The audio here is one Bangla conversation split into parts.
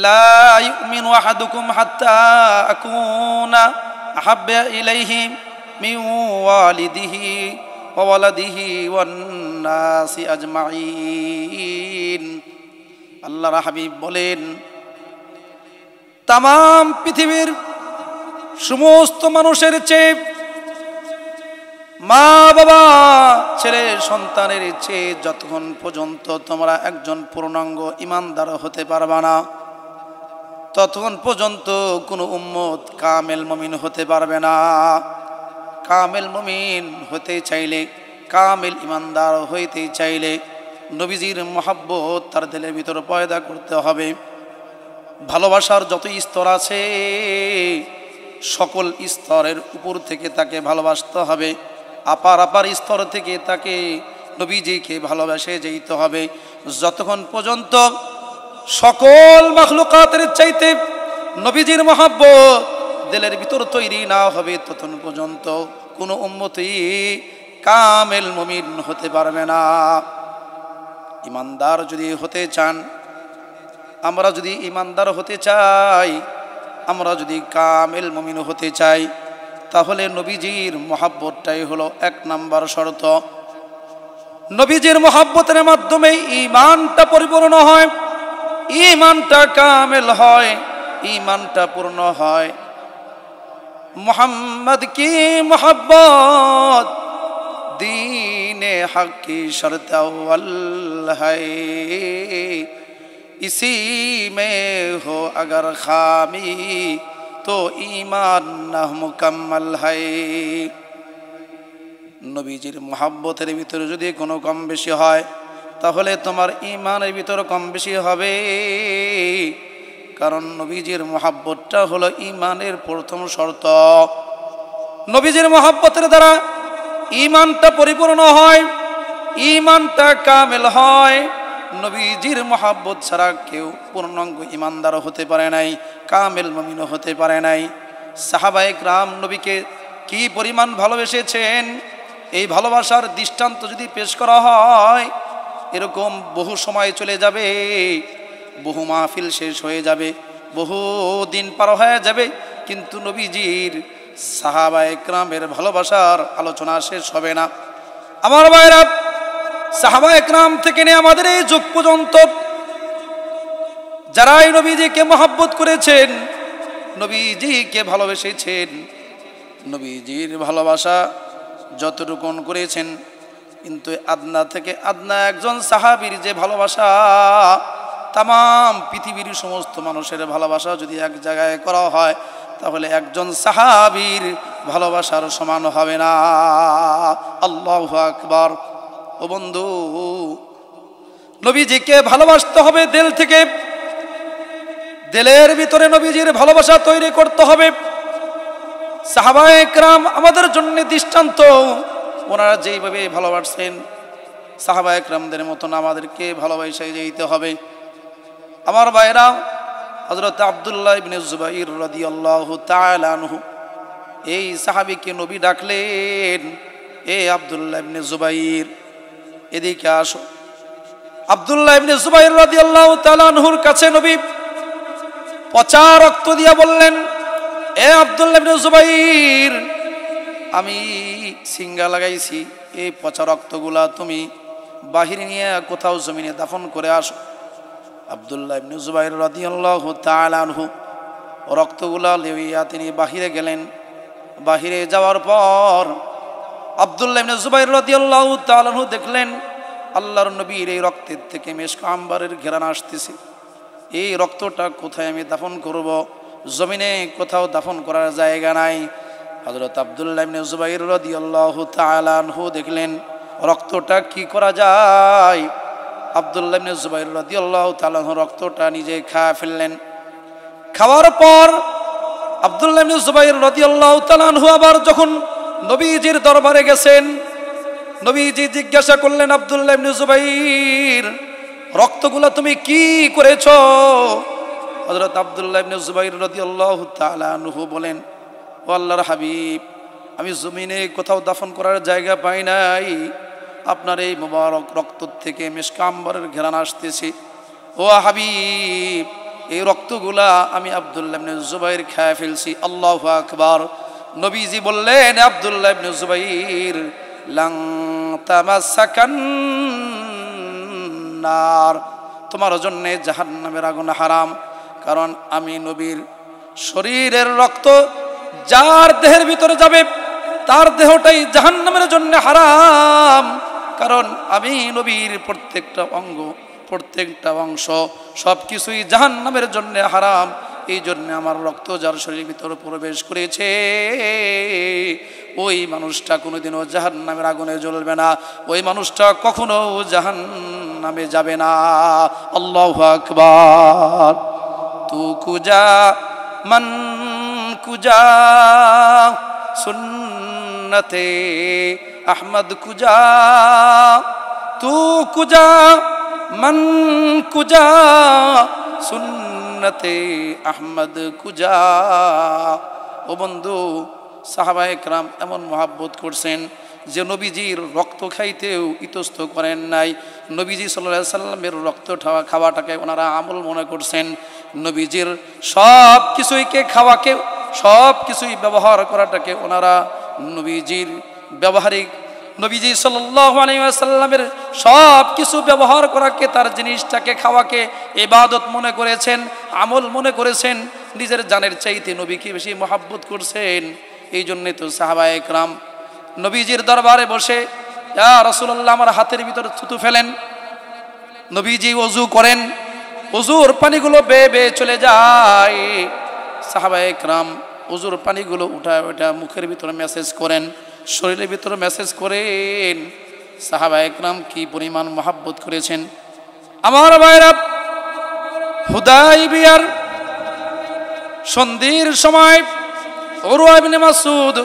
লা ইউমিনু আহাদুকুম হাত্তা আকুনা আহাব্বা ইলাইহি মিন ওয়ালিদিহি ওয়া ওয়ালাদিহি ওয়ান নাসি আজমাইন। আল্লাহর হাবিব বলেন, তামাম পৃথিবীর সমস্ত মানুষের চেয়ে, মা বাবা ছেলে সন্তানের চেয়ে যতক্ষণ পর্যন্ত তোমরা একজন পূর্ণাঙ্গ ইমানদার হতে পারবা না, ততক্ষণ পর্যন্ত কোনো উম্মত কামেল মুমিন হতে পারবে না। কামেল মুমিন হতে চাইলে, কামেল ইমানদার হইতে চাইলে নবীজির মহব্বত তার দিলের ভিতর পয়দা করতে হবে। ভালোবাসার যত স্তর আছে সকল স্তরের উপর থেকে তাকে ভালোবাসতে হবে। আপার স্তর থেকে তাকে নবীজিকে ভালোবাসে যেতে হবে। যতক্ষণ পর্যন্ত সকল মাখলুকাতের চাইতে নবীজির মহব্বত দিলের ভিতর তৈরি না হবে, ততক্ষণ পর্যন্ত কোনো উম্মতই কামেল মুমিন হতে পারবে না। ইমানদার যদি হতে চান, আমরা যদি ইমানদার হতে চাই, আমরা যদি কামেল মুমিন হতে চাই, তাহলে নবীজির মহব্বতটাই হলো এক নাম্বার শর্ত। নবীজির মহব্বতের মাধ্যমে ঈমানটা পরিপূর্ণ হয়, ঈমানটা কামেল হয়, ঈমানটা পূর্ণ হয়। মুহাম্মদ কি মহব্বত दीने हक की शर्त अव्वल है, इसी में हो अगर खामी तो ईमान न मुकम्मल है। নবীজির মহব্বতের ভিতরে যদি কোনো কম বেশি হয়, তাহলে তোমার ঈমানের ভিতরে কম বেশি হবে। কারণ নবীজির মহব্বতটা হলো ঈমানের প্রথম শর্ত। নবীজির মহব্বতের দ্বারা ঈমানটা পরিপূর্ণ হয়, ঈমানটা কামেল হয়। নবীজির মহব্বত ছাড়া কেউ পূর্ণাঙ্গ ঈমানদার হতে পারে নাই, কামেল মুমিন হতে পারে নাই। সাহাবায়ে কেরাম নবীকে কি পরিমাণ ভালোবেসেছেন, এই ভালোবাসার দৃষ্টান্ত যদি পেশ করা হয়, এরকম বহু সময় চলে যাবে, বহু মাহফিল শেষ হয়ে যাবে, বহু দিন পার হয়ে যাবে, কিন্তু নবীজির সাহাবায়ে কেরামের ভালোবাসার আলোচনা শেষ হবে না। আমার ভাইরা, সাহাবায়ে কেরাম থেকে নিয়ে আমাদের এই যুগ পর্যন্ত যারাই নবীজিকে মহব্বত করেছেন, নবীজিকে ভালোবেসেছেন, নবীজির ভালোবাসা যতটুকুন করেছেন, কিন্তু আদনা থেকে আদনা একজন সাহাবীর যে ভালোবাসা, তামাম পৃথিবীর সমস্ত মানুষের ভালোবাসা যদি এক জায়গায় করা হয়, তাহলে একজন সাহাবীর ভালোবাসার সমান হবে না। আল্লাহু আকবার। ও বন্ধু, নবীজিকে ভালোবাসতে হবে দিল থেকে, দিলের ভিতরে নবীজির ভালোবাসা তৈরি করতে হবে। সাহাবায়ে কেরাম আমাদের জন্য দৃষ্টান্ত, ওনারা যেইভাবে ভালোবাসছেন, সাহাবায়ে কেরামদের মতন আমাদেরকে ভালোবাসা যেতে হবে। আমার ভাইরা, হযরত আব্দুল্লাহ ইবনে জুবাইর রাদিয়াল্লাহু তাআলা আনহু, এই সাহাবীকে নবী ডাকলেন, এ আব্দুল্লাহ ইবনে জুবাইর, এদিকে আসো। আব্দুল্লাহ ইবনে জুবাইর রাদিয়াল্লাহু তাআলা আনহুর কাছে নবী পচা রক্ত দিয়া বললেন, এ আব্দুল্লাহ ইবনে জুবাইর, আমি সিঙ্গা লাগাইছি, এই পচা রক্তগুলা তুমি বাহিরে নিয়ে কোথাও জমিনে দাফন করে আসো। আব্দুল্লাহ ইবনে জুবাইর রাদিয়াল্লাহু তাআলা আনহু রক্তগুলা লইয়া তিনি বাহিরে গেলেন। বাহিরে যাওয়ার পর আব্দুল্লাহ ইবনে জুবাইর রাদিয়াল্লাহু তাআলা আনহু দেখলেন আল্লাহর নবীর এই রক্তের থেকে মেশক আম্বারের ঘেরান আসতেছে। এই রক্তটা কোথায় আমি দাফন করব? জমিনে কোথাও দাফন করার জায়গা নাই। হযরত আব্দুল্লাহ ইবনে জুবাইর রাদিয়াল্লাহু তাআলা আনহু দেখলেন রক্তটা কি করা যায়। আব্দুল্লাহ ইবনে জুবাইর রাদিয়াল্লাহু তাআলা আনহু রক্তটা নিজে খেয়ে ফেললেন। খাওয়ার পর আব্দুল্লাহ ইবনে জুবাইর রাদিয়াল্লাহু তাআলা আনহু আবার যখন নবীজির দরবারে গেছেন, নবীজি জিজ্ঞাসা করলেন, আব্দুল্লাহ ইবনে জুবাইর, রক্তগুলা তুমি কি করেছো? হযরত আব্দুল্লাহ ইবনে জুবাইর রাদিয়াল্লাহু তাআলা আনহু বলেন, ও আল্লাহর হাবিব, আমি জমিনে কোথাও দাফন করার জায়গা পাই নাই, আপনার এই মোবারক রক্ত থেকে মিশক আম্বরের ঘেরান আসতেছে। ও হাবিব, এই রক্তগুলা আমি আব্দুল্লাহ ইবনে জুবাইর খেয়ে ফেলছি। আল্লাহু আকবার। নবীজি বললেন, আব্দুল্লাহ ইবনে জুবাইর, লাং তামাসাকান নার, তোমার জন্য জাহান্নামের আগুন হারাম। কারণ আমি নবীর শরীরের রক্ত যার দেহের ভিতরে যাবে তার দেহটাই জাহান্নামের জন্য হারাম। কারণ আমি নবীর প্রত্যেকটা অঙ্গ, প্রত্যেকটা অংশ সব কিছুই জাহান্নামের জন্য হারাম। এই জন্য আমার রক্ত যার শরীরের ভিতরে প্রবেশ করেছে ওই মানুষটা কোনোদিনও জাহান্নামের আগুনে জ্বলবে না, ওই মানুষটা কখনো জাহান্নামে যাবে না। আল্লাহু আকবার। তু কুজা মান কুজা সুন্নতে আহমদ কুজা, তু কুজা মান কুজা সুন্নতে আহমদ কুজা। ও বন্ধু, সাহাবায়ে কেরাম এমন মহাব্বত করছেন যে নবীজির রক্ত খাইতেও ইতস্ত করেন নাই। নবীজি সাল্লাল্লাহু আলাইহি সাল্লামের রক্ত খাওয়াটাকে ওনারা আমল মনে করছেন। নবীজির সব কিছুইকে খাওয়াকে, সব কিছুই ব্যবহার করাটাকে ওনারা নবীজির ব্যবহারিক, নবীজি সাল্লাল্লাহু আলাইহি ওয়াসাল্লামের সব কিছু ব্যবহার করাকে, তার জিনিসটাকে খাওয়াকে ইবাদত মনে করেছেন, আমল মনে করেছেন। নিজের জানের চাইতে নবীকে বেশি মহাব্বত করছেন। এই জন্যে তো সাহাবায়ে কেরাম নবীজির দরবারে বসে, ইয়া রাসূলুল্লাহ, আমার হাতের ভিতর থুতু ফেলেন। নবীজি ওযু করেন, ওযুর পানিগুলো বেয়ে বেয়ে চলে যায়। সাহাবায়ে কেরাম ওযুর পানিগুলো উঠায় ওঠা মুখের ভিতরে মেসেজ করেন, শরীরের ভিতরে মেসেজ করেন। সাহাবায়ে কেরাম কি পরিমাণ মহাব্বত করেছেন। আমার ভাইরা, হুদাইবিয়ার সন্ধির সময় উরওয়া ইবনে মাসউদ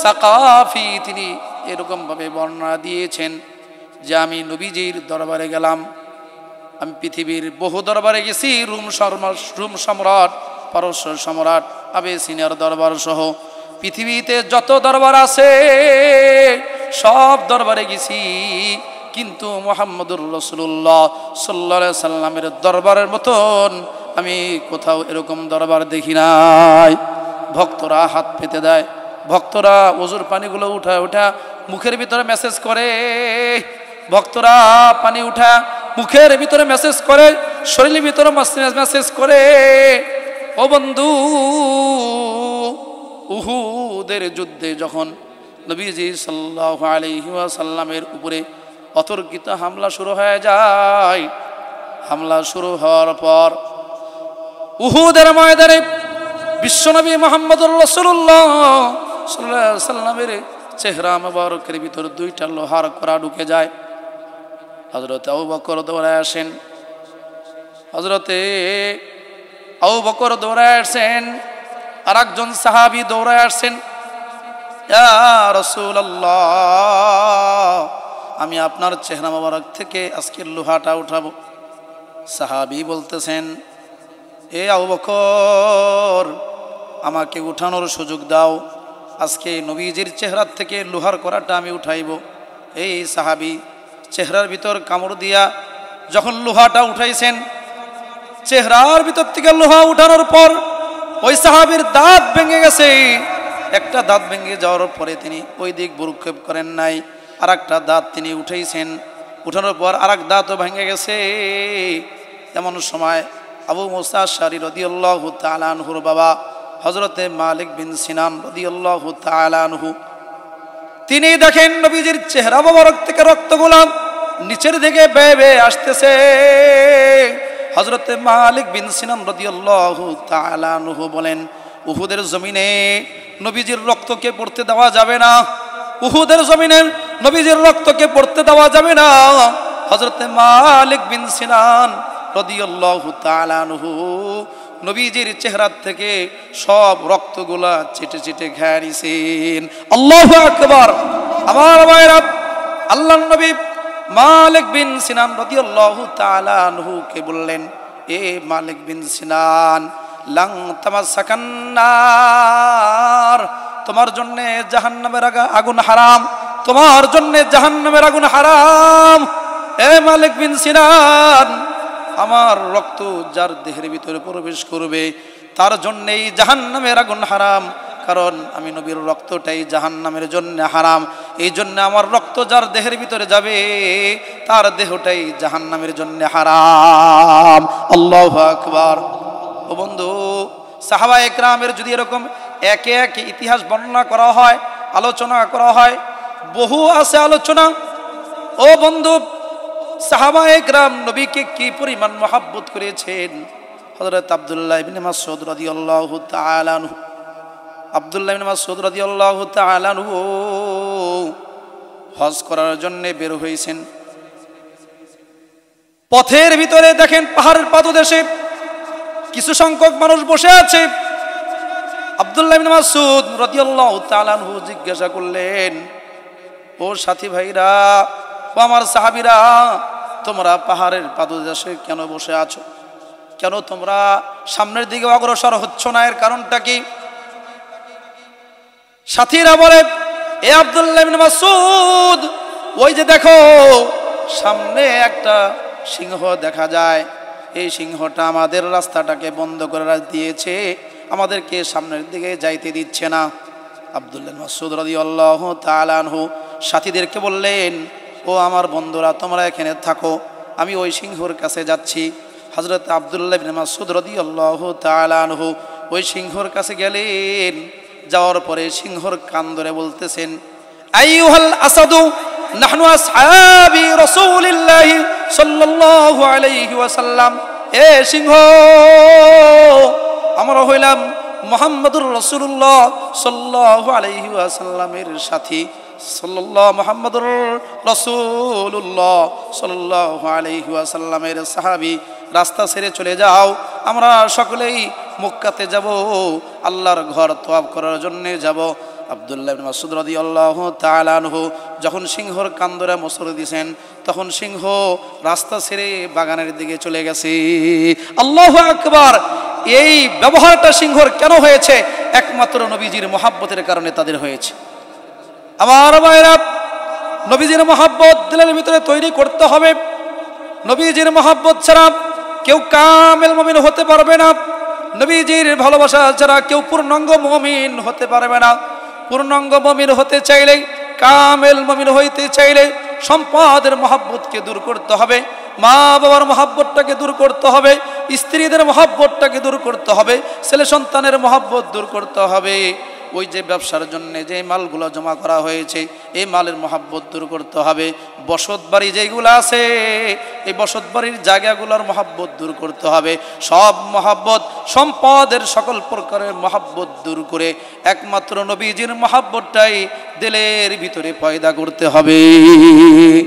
সাকাফি তিনি এরকম ভাবে বর্ণনা দিয়েছেন যে আমি নবীজির দরবারে গেলাম। আমি পৃথিবীর বহু দরবারে গেছি, রোম সম্রাট, পারস্য সম্রাট, আবেসিনিয়ার দরবার সহ পৃথিবীতে যত দরবার আছে সব দরবারে গেছি, কিন্তু মুহাম্মদুর রাসূলুল্লাহ সাল্লাল্লাহু আলাইহি সাল্লামের দরবারের মতন আমি কোথাও এরকম দরবার দেখি নাই। ভক্তরা হাত পেতে দেয়, ভক্তরা ওযুর পানিগুলো উঠা উঠা মুখের ভিতরে মেসেজ করে, ভক্তরা পানি উঠা মুখের ভিতরে মেসেজ করে, শরীরের ভিতরে মেসেজ করে। ও বন্ধু, উহুদের যুদ্ধে যখন নবীজি সাল্লাল্লাহু আলাইহি ওয়াসাল্লামের উপরে অতর্কিত হামলা শুরু হয়ে যায়, হামলা শুরু হওয়ার পর উহুদের ময়দানে বিশ্বনবী মুহাম্মদুর রাসূলুল্লাহ সাল্লাল্লাহু আলাইহি ওয়াসাল্লামের চেহারা মুবারকের ভিতর দুইটা লোহার কড়া ঢুকে যায়। হযরত আবু বকর দৌড়ায় আসেন, হযরতে আবু বকর দৌড়ায় আসেন, আর একজন সাহাবী দৌড়ায় আসেন, ইয়া রাসূলুল্লাহ, আমি আপনার চেহারা মুবারক থেকে আজকের লোহাটা উঠাবো। সাহাবী বলতেছেন, এ আবু বকর, আমাকে উঠানোর সুযোগ দাও, আজকে নবীজির চেহারার থেকে লোহার কড়াটা আমি উঠাইব। এই সাহাবী চেহারার ভিতর কামড় দিয়া যখন লোহাটা উঠাইছেন, চেহারার ভিতর থেকে লোহা উঠানোর পর ওই সাহাবীর দাঁত ভেঙে গেছে। একটা দাঁত ভেঙে যাওয়ার পরে তিনি ওই দিক ভ্রুক্ষেপ করেন নাই, আর একটা দাঁত তিনি উঠাইছেন, উঠানোর পর আর এক দাঁতও ভেঙে গেছে। এমন সময় আবু মুসা আশআরী রাদিয়াল্লাহু তাআলা আনহুর বাবা হযরতে মালিক বিন সিনান রাদিয়াল্লাহু তাআলা আনহু, তিনি দেখেন নবীজির চেহারা মোবারক থেকে রক্তগুলো নিচের দিকে বেয়ে বেয়ে আসতেছে। হযরতে মালিক বিন সিনান রাদিয়াল্লাহু তাআলা আনহু বলেন, উহুদের জমিনে নবীজির রক্তকে পড়তে দেওয়া যাবে না, উহুদের জমিনে নবীজির রক্তকে পড়তে দেওয়া যাবে না। হযরতে মালিক বিন সিনান রাদিয়াল্লাহু তাআলা আনহু নবীজির চেহারা থেকে সব রক্তগুলা চিটে চিটে খেয়ে নিছেন। আল্লাহু আকবার। আমার ভাইরা, আল্লাহর নবী মালিক বিন সিনান রাদিয়াল্লাহু তাআলা আনহু কে বললেন, এ মালিক বিন সিনান, লাং তামাসাকান নার, তোমার জন্য জাহান্নামের আগুন হারাম, তোমার জন্য জাহান্নামের আগুন হারাম। এ মালিক বিন সিনান, আমার রক্ত যার দেহের ভিতরে প্রবেশ করবে তার জন্যই জাহান্নামের আগুন হারাম, কারণ আমি নবীর রক্তটাই জাহান্নামের জন্য হারাম। এই জন্য আমার রক্ত যার দেহের ভিতরে যাবে তার দেহটাই জাহান্নামের জন্য হারাম। আল্লাহু আকবার। ও বন্ধু, সাহাবা একরামের যদি এরকম একে একে ইতিহাস বর্ণনা করা হয়, আলোচনা করা হয়, বহু আছে আলোচনা। ও বন্ধু, সাহাবা একরাম নবীকে কি পরিমাণ মহব্বত করেছেন। হযরত আব্দুল্লাহ ইবনে মাসউদ রাদিয়াল্লাহু তাআলা আনহু, আব্দুল্লাহ ইবনে মাসউদ রাদিয়াল্লাহু তাআলা আনহু হজ করার জন্য বের হয়েছেন। পথের ভিতরে দেখেন পাহাড়ের পাদদেশে কিছু সংখ্যক মানুষ বসে আছে। আব্দুল্লাহ ইবনে মাসউদ রাদিয়াল্লাহু তাআলা আনহু জিজ্ঞাসা করলেন, ও সাথী ভাইরা, ও আমার সাহাবীরা, তোমরা পাহাড়ের পাদদেশে কেন বসে আছো? কেন তোমরা সামনের দিকে অগ্রসর হচ্ছ না? এর কারণটা কি? সাথীরা বলে, এ আব্দুল্লাহ ইবনে মাসউদ, ওই যে দেখো সামনে একটা সিংহ দেখা যায়, এই সিংহটা আমাদের রাস্তাটাকে বন্ধ করে দিয়েছে, আমাদেরকে সামনের দিকে যাইতে দিচ্ছে না। আব্দুল্লাহ ইবনে মাসউদ রাদিয়াল্লাহু তাআলা আনহু সাথীদেরকে বললেন, ও আমার বন্ধুরা, তোমরা এখানে থাকো, আমি ওই সিংহর কাছে যাচ্ছি। হযরত আব্দুল্লাহ ইবনে মাসউদ রাদিয়াল্লাহু তাআলা আনহু ওই সিংহর কাছে গেলেন। যাওয়ার পরে সিংহর কান ধরে বলতেছেন, আইয়ুহাল আসাদু নাহনু আসহাবি রাসূলিল্লাহি সাল্লাল্লাহু আলাইহি ওয়াসাল্লাম, এ সিংহ, আমরা হইলাম মুহাম্মদুর রাসূলুল্লাহ সাল্লাল্লাহু আলাইহি ওয়াসাল্লামের সাথী। মুহাম্মদুর রাসূলুল্লাহ সাল্লাল্লাহু আলাইহি ওয়াসাল্লামের সাহাবী, রাস্তা ছেড়ে চলে যাও, আমরা সকলেই মক্কাতে যাব, আল্লাহর ঘর তওয়াফ করার জন্য যাব। আব্দুল্লাহ ইবনে মাসউদ রাদিয়াল্লাহু তাআলা আনহু যখন সিংহর কান ধরে মোচড় দিয়েছেন, তখন সিংহ রাস্তা ছেড়ে বাগানের দিকে চলে গেছে। আল্লাহু আকবার। এই ব্যবহারটা সিংহর কেন হয়েছে? একমাত্র নবীজির মহব্বতের কারণে তাদের হয়েছে। আমার ভাইরা, নবীজির মহব্বত দিলের ভিতরে তৈরি করতে হবে। নবীজির মহব্বত ছাড়া কেউ কামেল মুমিন হতে পারবে না। নবীজির ভালোবাসা ছাড়া কেউ পূর্ণাঙ্গ মুমিন হতে পারবে না। পূর্ণাঙ্গ মুমিন হতে চাইলে, কামেল মুমিন হইতে চাইলে সম্পদের মহব্বতকে দূর করতে হবে, মা বাবার মহব্বতটাকে দূর করতে হবে, স্ত্রীদের মহব্বতটাকে দূর করতে হবে, ছেলে সন্তানের মহব্বত দূর করতে হবে। ওই যে ব্যবসার জন্য যে মালগুলো জমা করা হয়েছে, এই মালের মহব্বত দূর করতে হবে। বসত বাড়ি যেগুলো আছে, এই বসত বাড়ির জায়গাগুলোর মহব্বত দূর করতে হবে। সব মহব্বত, সম্পদের সকল প্রকারের মহব্বত দূর করে একমাত্র নবীজির মহব্বতটাই দিলের ভিতরে পয়দা করতে হবে।